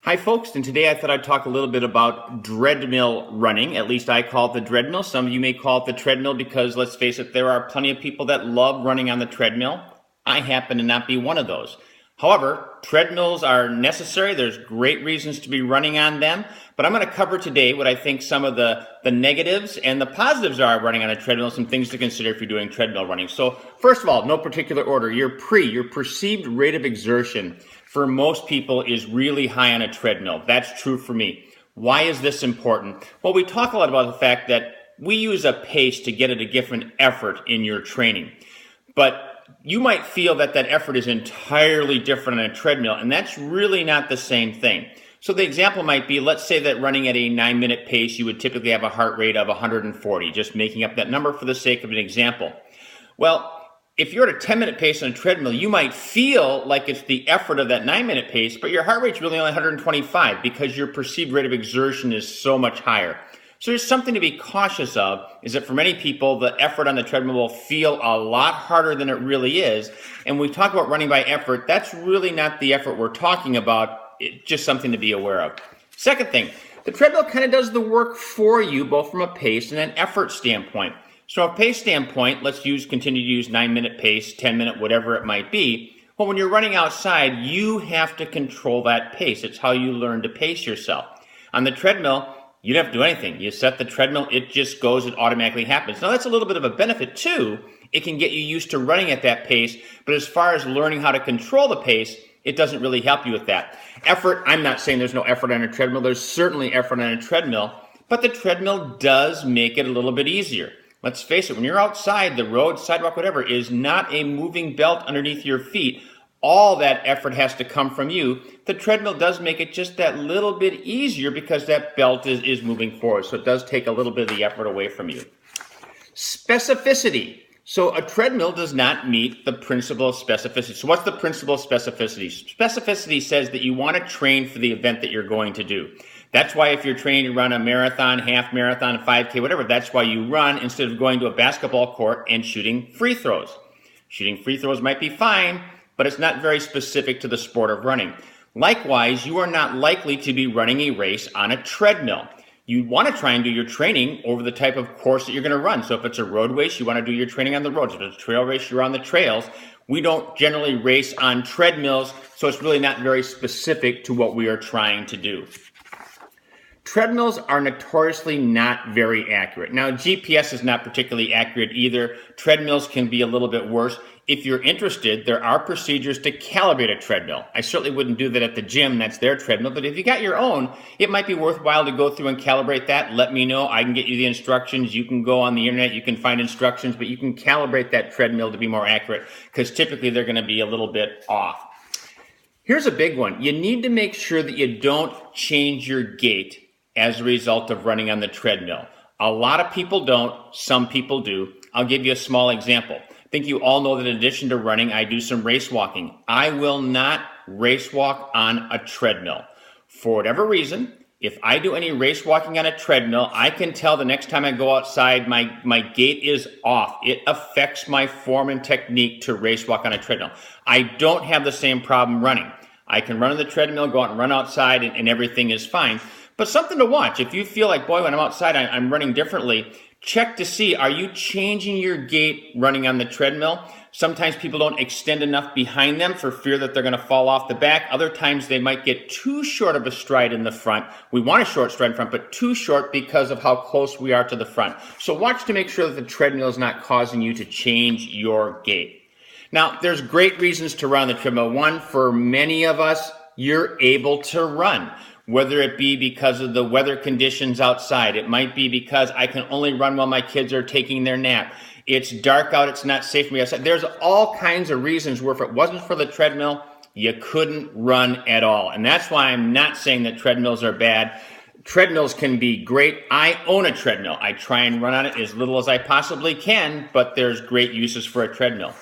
Hi folks, and today I thought I'd talk a little bit about treadmill running. At least I call it the treadmill. Some of you may call it the treadmill because, let's face it, there are plenty of people that love running on the treadmill. I happen to not be one of those. However, treadmills are necessary. There's great reasons to be running on them, but I'm going to cover today what I think some of the negatives and the positives are of running on a treadmill, some things to consider if you're doing treadmill running. So first of all, no particular order, your perceived rate of exertion for most people is really high on a treadmill. That's true for me. Why is this important? Well, we talk a lot about the fact that we use a pace to get at a different effort in your training, but you might feel that effort is entirely different on a treadmill, and that's really not the same thing. So the example might be, let's say that running at a 9-minute pace, you would typically have a heart rate of 140, just making up that number for the sake of an example. Well, if you're at a 10-minute pace on a treadmill, you might feel like it's the effort of that 9-minute pace, but your heart rate's really only 125 because your perceived rate of exertion is so much higher. So there's something to be cautious of, is that for many people, the effort on the treadmill will feel a lot harder than it really is. And when we talk about running by effort, that's really not the effort we're talking about. It's just something to be aware of. Second thing, the treadmill kind of does the work for you, both from a pace and an effort standpoint. So from a pace standpoint, let's continue to use 9-minute pace, 10-minute, whatever it might be. Well, when you're running outside, you have to control that pace. It's how you learn to pace yourself. On the treadmill, you don't have to do anything. You set the treadmill, it just goes, it automatically happens. Now that's a little bit of a benefit too. It can get you used to running at that pace, but as far as learning how to control the pace, it doesn't really help you with that. Effort, I'm not saying there's no effort on a treadmill. There's certainly effort on a treadmill, but the treadmill does make it a little bit easier. Let's face it, when you're outside, the road, sidewalk, whatever, is not a moving belt underneath your feet. All that effort has to come from you. The treadmill does make it just that little bit easier because that belt is moving forward. So it does take a little bit of the effort away from you. Specificity. So a treadmill does not meet the principle of specificity. So what's the principle of specificity? Specificity says that you want to train for the event that you're going to do. That's why if you're training to run a marathon, half marathon, 5K, whatever, that's why you run instead of going to a basketball court and shooting free throws. Shooting free throws might be fine, but it's not very specific to the sport of running. Likewise, you are not likely to be running a race on a treadmill. You want to try and do your training over the type of course that you're going to run. So if it's a road race, you want to do your training on the roads. If it's a trail race, you're on the trails. We don't generally race on treadmills, so it's really not very specific to what we are trying to do. Treadmills are notoriously not very accurate. Now, GPS is not particularly accurate either. Treadmills can be a little bit worse. If you're interested, there are procedures to calibrate a treadmill. I certainly wouldn't do that at the gym. That's their treadmill. But if you got your own, it might be worthwhile to go through and calibrate that. Let me know. I can get you the instructions. You can go on the internet. You can find instructions, but you can calibrate that treadmill to be more accurate because typically they're going to be a little bit off. Here's a big one. You need to make sure that you don't change your gait as a result of running on the treadmill. A lot of people don't. Some people do. I'll give you a small example. I think you all know that in addition to running, I do some race walking. I will not race walk on a treadmill. For whatever reason, if I do any race walking on a treadmill, I can tell the next time I go outside, my gait is off. It affects my form and technique to race walk on a treadmill. I don't have the same problem running. I can run on the treadmill, go out and run outside, and everything is fine. But something to watch. If you feel like, boy, when I'm outside, I'm running differently, check to see, are you changing your gait running on the treadmill? Sometimes people don't extend enough behind them for fear that they're going to fall off the back. Other times they might get too short of a stride in the front. We want a short stride in front, but too short because of how close we are to the front. So watch to make sure that the treadmill is not causing you to change your gait. Now, there's great reasons to run on the treadmill. One, for many of us, you're able to run. Whether it be because of the weather conditions outside, it might be because I can only run while my kids are taking their nap. It's dark out, it's not safe for me outside. There's all kinds of reasons where if it wasn't for the treadmill, you couldn't run at all. And that's why I'm not saying that treadmills are bad. Treadmills can be great. I own a treadmill. I try and run on it as little as I possibly can, but there's great uses for a treadmill.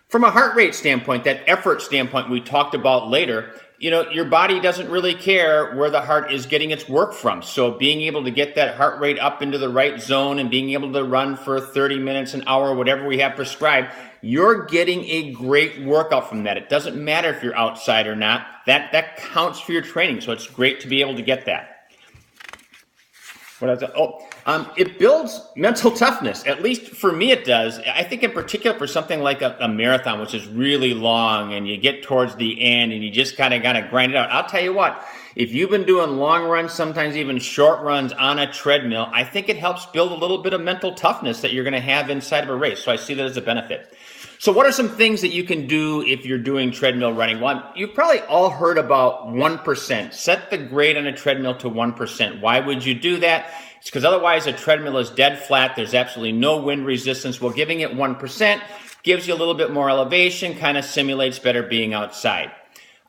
From a heart rate standpoint, that effort standpoint we talked about later, your body doesn't really care where the heart is getting its work from. So being able to get that heart rate up into the right zone and being able to run for 30 minutes, an hour, whatever we have prescribed, you're getting a great workout from that. It doesn't matter if you're outside or not. That counts for your training. So it's great to be able to get that. It builds mental toughness. At least for me, it does. I think in particular for something like a marathon, which is really long and you get towards the end and you just kind of got to grind it out. I'll tell you what, if you've been doing long runs, sometimes even short runs on a treadmill, I think it helps build a little bit of mental toughness that you're going to have inside of a race. So I see that as a benefit. So what are some things that you can do if you're doing treadmill running? Well, you've probably all heard about 1%. Set the grade on a treadmill to 1%. Why would you do that? It's because otherwise a treadmill is dead flat. There's absolutely no wind resistance. Well, giving it 1% gives you a little bit more elevation, kind of simulates better being outside.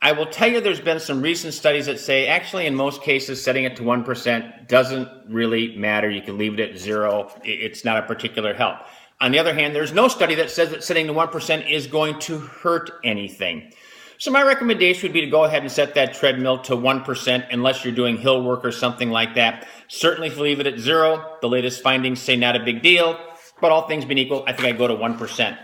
I will tell you there's been some recent studies that say actually in most cases setting it to 1% doesn't really matter. You can leave it at 0. It's not a particular help. On the other hand, there's no study that says that setting to 1% is going to hurt anything. So my recommendation would be to go ahead and set that treadmill to 1% unless you're doing hill work or something like that. Certainly if you leave it at 0, the latest findings say not a big deal, but all things being equal, I think I'd go to 1%.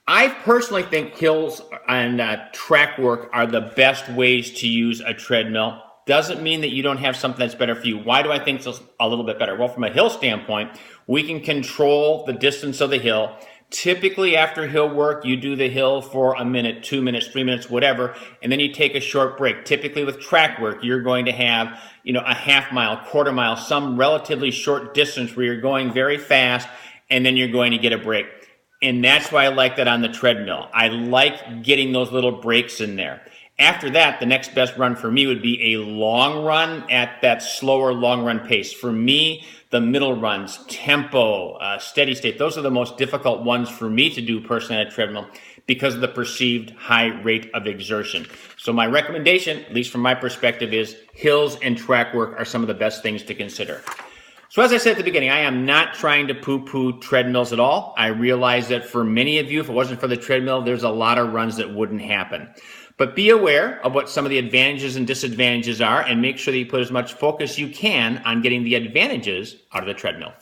I personally think hills and track work are the best ways to use a treadmill. Doesn't mean that you don't have something that's better for you. Why do I think it's a little bit better? Well, from a hill standpoint, we can control the distance of the hill. Typically after hill work, you do the hill for a minute, 2 minutes, 3 minutes, whatever, and then you take a short break. Typically with track work, you're going to have, a half mile, quarter mile, some relatively short distance where you're going very fast, and then you're going to get a break. And that's why I like that on the treadmill. I like getting those little breaks in there. After that, the next best run for me would be a long run at that slower long run pace. For me, the middle runs, tempo, steady state, those are the most difficult ones for me to do personally on a treadmill because of the perceived high rate of exertion. So my recommendation, at least from my perspective, is hills and track work are some of the best things to consider. So as I said at the beginning, I am not trying to poo-poo treadmills at all. I realize that for many of you, if it wasn't for the treadmill, there's a lot of runs that wouldn't happen. But be aware of what some of the advantages and disadvantages are and make sure that you put as much focus you can on getting the advantages out of the treadmill.